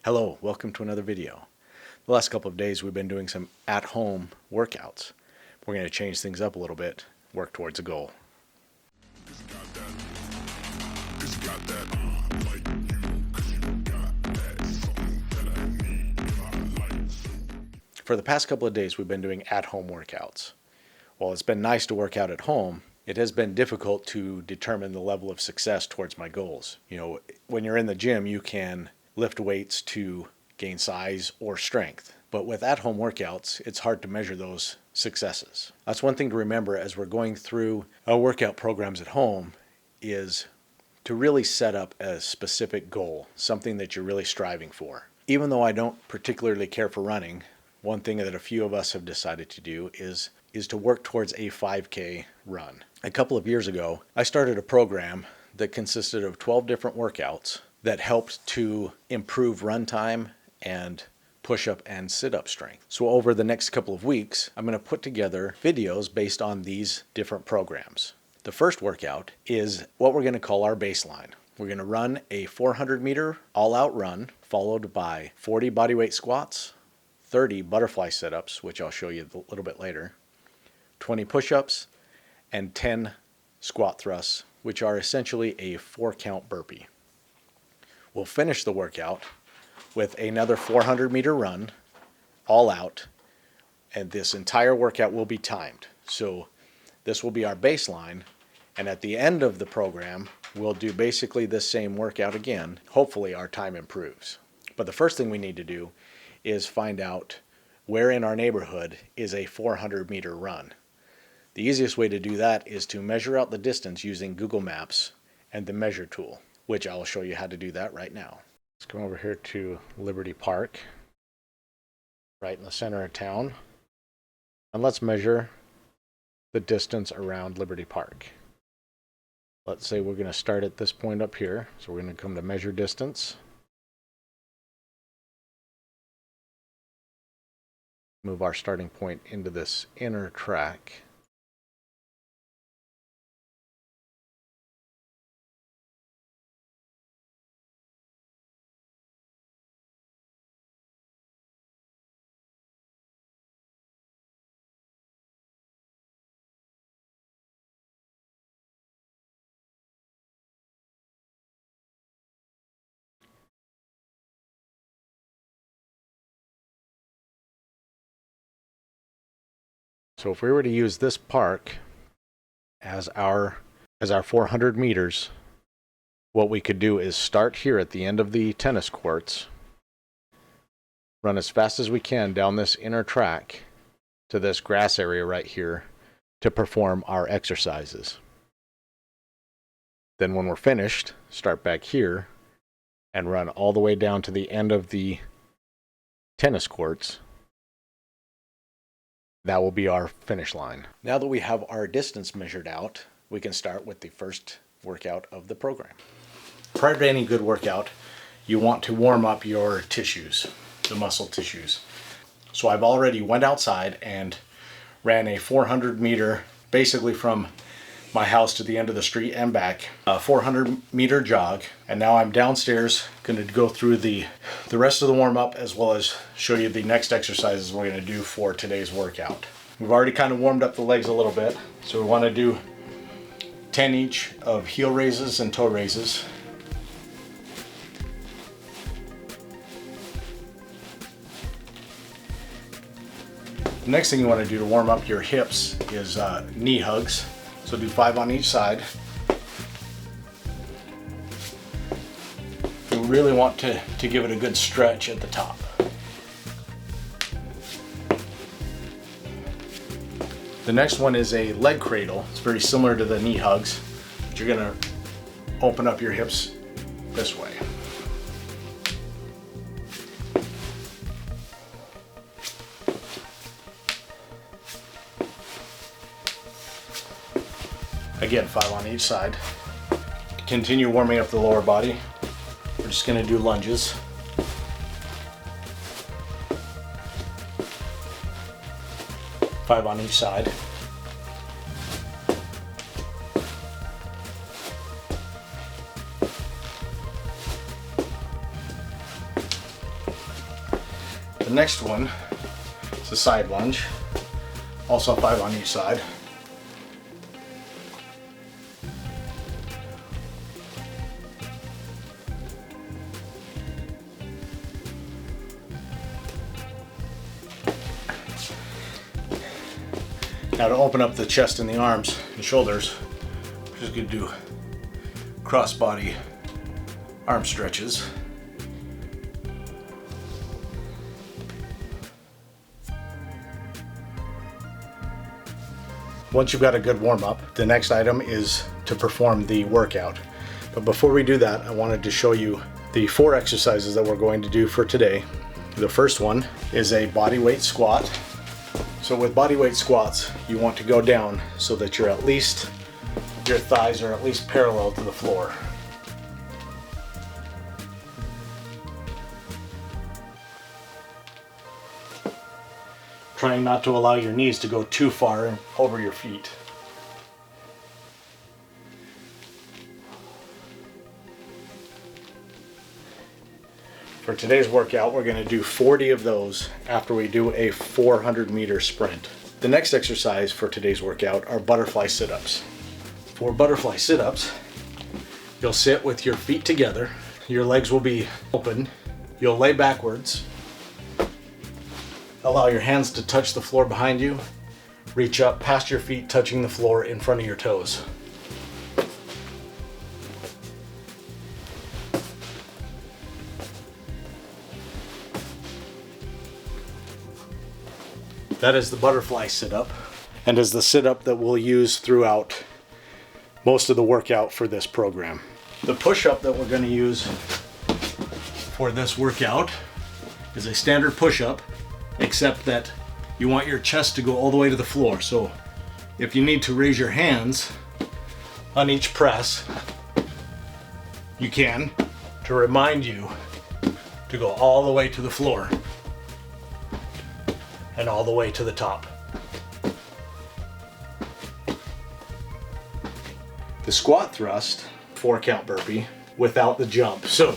Hello, welcome to another video. The last couple of days we've been doing some at-home workouts. We're going to change things up a little bit, work towards a goal. For the past couple of days we've been doing at-home workouts. While it's been nice to work out at home, it has been difficult to determine the level of success towards my goals. When you're in the gym, you can lift weights to gain size or strength. But with at-home workouts, it's hard to measure those successes. That's one thing to remember as we're going through our workout programs at home, is to really set up a specific goal, something that you're really striving for. Even though I don't particularly care for running, one thing that a few of us have decided to do is to work towards a 5K run. A couple of years ago, I started a program that consisted of 12 different workouts that helped to improve run time and push-up and sit-up strength. So over the next couple of weeks, I'm going to put together videos based on these different programs. The first workout is what we're going to call our baseline. We're going to run a 400-meter all-out run, followed by 40 bodyweight squats, 30 butterfly sit-ups, which I'll show you a little bit later, 20 push-ups, and 10 squat thrusts, which are essentially a 4-count burpee. We'll finish the workout with another 400-meter run, all out, and this entire workout will be timed. So this will be our baseline, and at the end of the program, we'll do basically the same workout again. Hopefully our time improves. But the first thing we need to do is find out where in our neighborhood is a 400-meter run. The easiest way to do that is to measure out the distance using Google Maps and the measure tool, which I'll show you how to do that right now. Let's come over here to Liberty Park, right in the center of town, and let's measure the distance around Liberty Park. Let's say we're going to start at this point up here, so we're going to come to measure distance. Move our starting point into this inner track. So if we were to use this park as our 400 meters, what we could do is start here at the end of the tennis courts, run as fast as we can down this inner track to this grass area right here to perform our exercises. Then when we're finished, start back here and run all the way down to the end of the tennis courts. That will be our finish line. Now that we have our distance measured out, we can start with the first workout of the program. Prior to any good workout, you want to warm up your tissues, the muscle tissues. So I've already went outside and ran a 400-meter, basically from my house to the end of the street and back, a 400-meter jog. And now I'm downstairs, going to go through the rest of the warm-up as well as show you the next exercises we're going to do for today's workout. We've already kind of warmed up the legs a little bit, so we want to do 10 each of heel raises and toe raises. The next thing you want to do to warm up your hips is knee hugs. So do 5 on each side. You really want to give it a good stretch at the top. The next one is a leg cradle. It's very similar to the knee hugs, but you're going to open up your hips this way. Again, 5 on each side. Continue warming up the lower body. We're just going to do lunges. Five on each side. The next one is a side lunge, also 5 on each side. Now to open up the chest and the arms and shoulders, we're just going to do cross body arm stretches. Once you've got a good warm up, the next item is to perform the workout. But before we do that, I wanted to show you the 4 exercises that we're going to do for today. The first one is a bodyweight squat. So with bodyweight squats, you want to go down so that your thighs are at least parallel to the floor. Trying not to allow your knees to go too far over your feet. For today's workout, we're going to do 40 of those after we do a 400-meter sprint. The next exercise for today's workout are butterfly sit-ups. For butterfly sit-ups, you'll sit with your feet together, your legs will be open, you'll lay backwards, allow your hands to touch the floor behind you, reach up past your feet touching the floor in front of your toes. That is the butterfly sit-up, and is the sit-up that we'll use throughout most of the workout for this program. The push-up that we're going to use for this workout is a standard push-up, except that you want your chest to go all the way to the floor. So if you need to raise your hands on each press, you can, to remind you to go all the way to the floor and all the way to the top. The squat thrust, 4-count burpee without the jump. So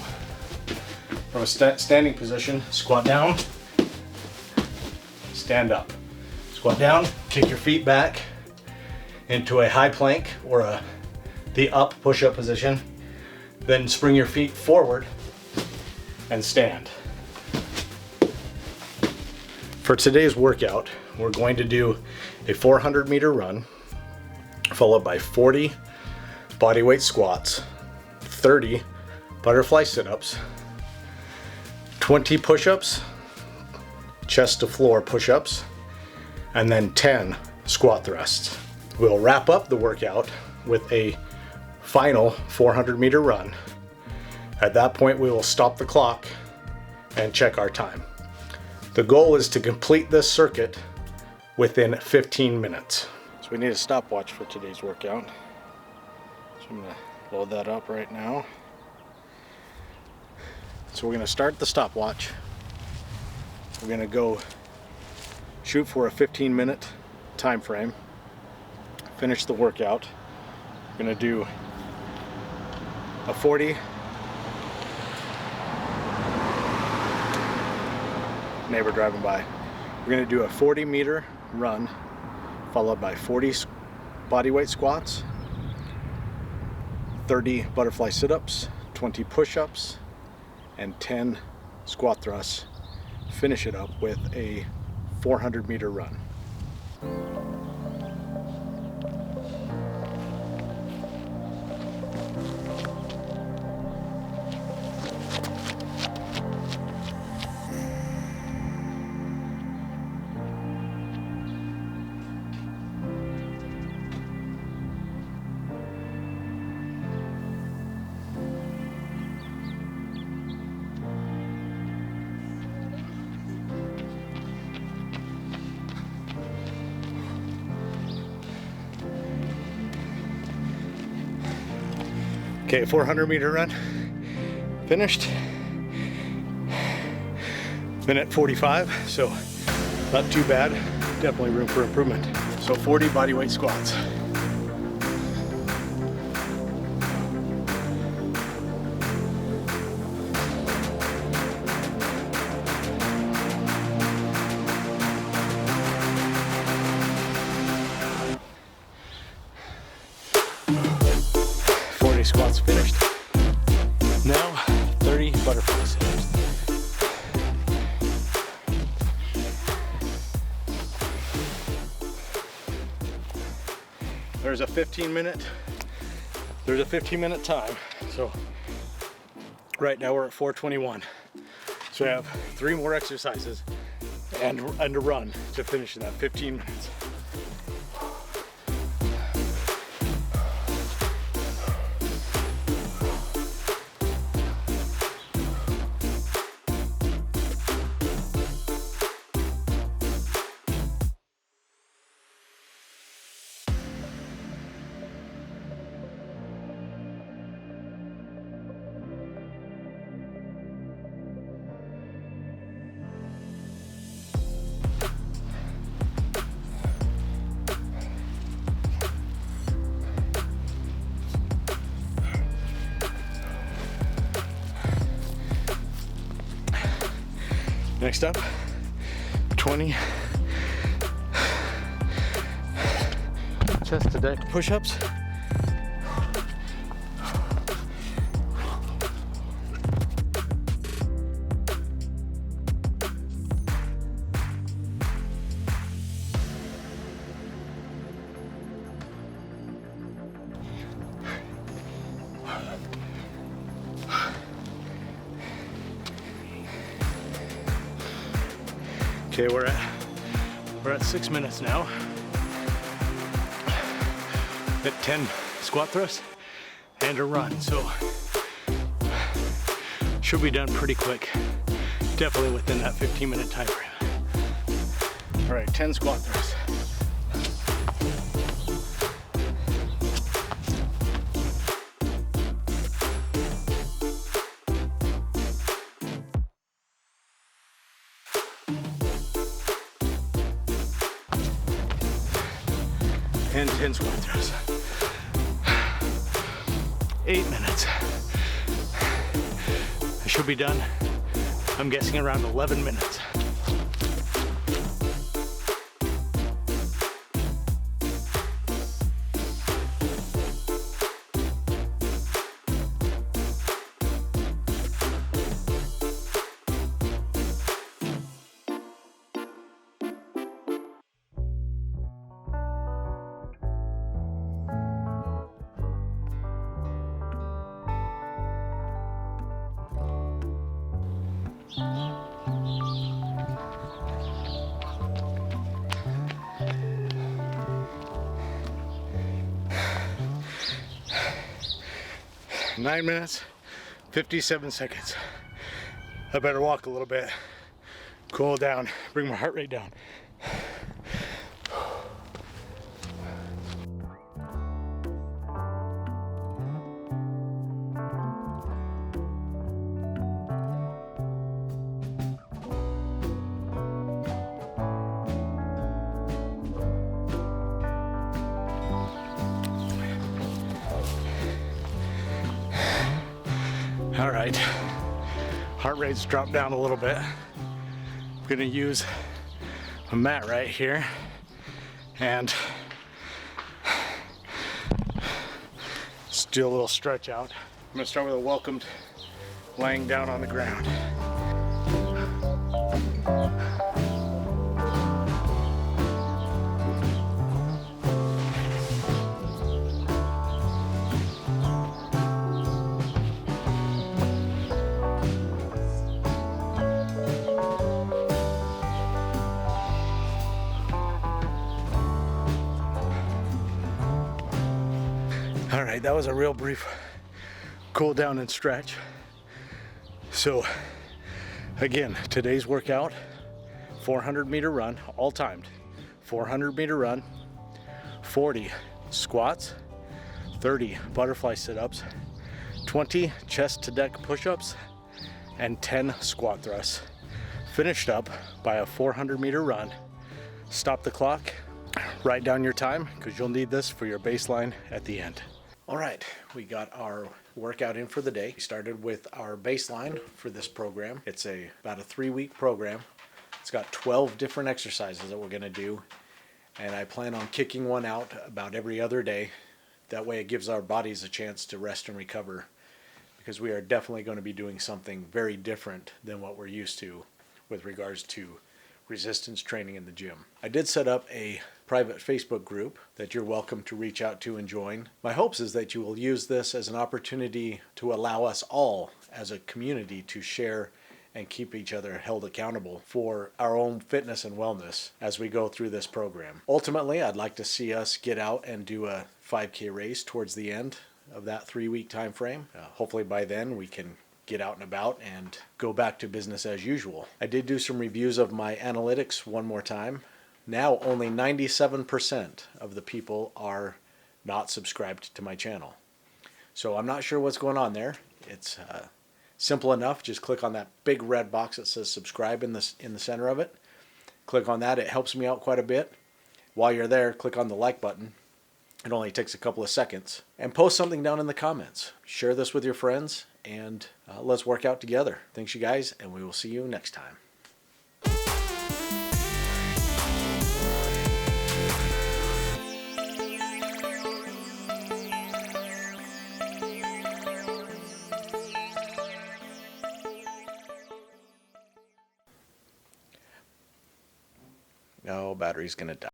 from a standing position, squat down, stand up. Squat down, kick your feet back into a high plank or the up push-up position. Then spring your feet forward and stand. For today's workout, we're going to do a 400-meter run, followed by 40 bodyweight squats, 30 butterfly sit-ups, 20 push-ups, chest to floor push-ups, and then 10 squat thrusts. We'll wrap up the workout with a final 400-meter run. At that point, we will stop the clock and check our time. The goal is to complete this circuit within 15 minutes. So we need a stopwatch for today's workout. So I'm going to load that up right now. So we're going to start the stopwatch. We're going to go shoot for a 15-minute time frame. Finish the workout. We're going to do a 40. Neighbor driving by. We're going to do a 40-meter run, followed by 40 bodyweight squats, 30 butterfly sit-ups, 20 push-ups, and 10 squat thrusts. Finish it up with a 400-meter run. Okay, 400-meter run finished. Minute 45, so not too bad. Definitely room for improvement. So 40 bodyweight squats. squats finished. Now 30 butterfly sit-ups. There's a 15-minute time. So right now we're at 4:21. So we have 3 more exercises and a run to finish in that 15 minutes. Next up, 20 chest to deck push-ups. Okay, we're at 6 minutes now. At 10 squat thrusts and a run, so should be done pretty quick. Definitely within that 15-minute time frame. All right, 10 squat thrusts. And 10 squat throws. 8 minutes. I should be done, I'm guessing around 11 minutes. Nine minutes, 57 seconds. I better walk a little bit, cool down, bring my heart rate down. All right, heart rate's dropped down a little bit. I'm gonna use a mat right here and just do a little stretch out. I'm gonna start with a welcomed laying down on the ground. All right, that was a real brief cool down and stretch. So again, today's workout, 400-meter run, all timed. 400-meter run, 40 squats, 30 butterfly sit-ups, 20 chest to deck push-ups, and 10 squat thrusts. Finished up by a 400-meter run. Stop the clock, write down your time, because you'll need this for your baseline at the end. All right, we got our workout in for the day. We started with our baseline for this program. It's about a 3-week program. It's got 12 different exercises that we're gonna do, and I plan on kicking one out about every other day That way it gives our bodies a chance to rest and recover, because we are definitely going to be doing something very different than what we're used to with regards to resistance training in the gym. I did set up a private Facebook group that you're welcome to reach out to and join. My hopes is that you will use this as an opportunity to allow us all as a community to share and keep each other held accountable for our own fitness and wellness as we go through this program. Ultimately, I'd like to see us get out and do a 5K race towards the end of that 3-week time frame. Hopefully by then we can get out and about and go back to business as usual. I did do some reviews of my analytics one more time. Now only 97% of the people are not subscribed to my channel. So I'm not sure what's going on there. It's simple enough. Just click on that big red box that says subscribe in the center of it. Click on that. It helps me out quite a bit. While you're there, click on the like button. It only takes a couple of seconds. And post something down in the comments. Share this with your friends, and let's work out together. Thanks, you guys, and we will see you next time. Oh, battery's gonna die.